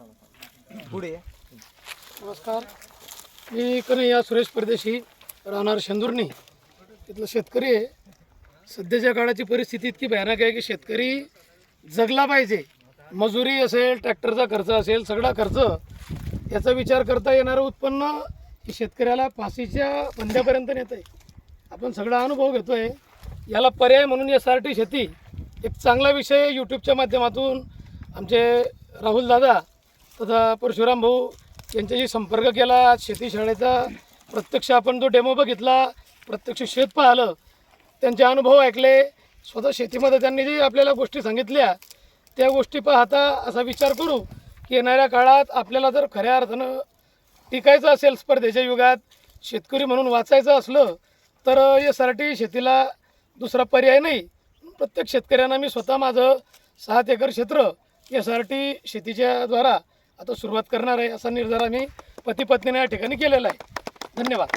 पुढे नमस्कार, मी कन्हैया सुरेश परदेशी, राहणार शेंदुर्णी इथलं शेतकरी आहे. सध्याच्या काळाची परिस्थिती इतकी भयानक आहे की शेतकरी जगला पाहिजे. मजुरी असेल, ट्रॅक्टरचा खर्च असेल, सगळा खर्च याचा विचार करता येणारं उत्पन्न हे शेतकऱ्याला फाशीच्या बंद्यापर्यंत नेतं आहे. आपण सगळा अनुभव घेतो आहे. याला पर्याय म्हणून SRT शेती एक चांगला विषय यूट्यूबच्या माध्यमातून आमचे राहुल दादा तथा परशुराम भाऊ यांच्याशी संपर्क केला. शेती शाळेचा प्रत्यक्ष आपण तो डेमो बघितला, प्रत्यक्ष शेत पाहिलं, त्यांचे अनुभव ऐकले, स्वतः शेतीमध्ये त्यांनी जी आपल्याला गोष्टी सांगितल्या त्या गोष्टी पाहता असा विचार करू की येणाऱ्या काळात आपल्याला जर खऱ्या अर्थानं टिकायचं असेल, स्पर्धेच्या युगात शेतकरी म्हणून वाचायचं असलं तर SRT शेतीला दुसरा पर्याय नाही. प्रत्येक शेतकऱ्यांना मी स्वतः माझं 7 एकर क्षेत्र SRT शेतीच्या द्वारा आता सुरुवात करणार आहे असा निर्धार आम्ही पती पत्नीने या ठिकाणी केलेला आहे. धन्यवाद.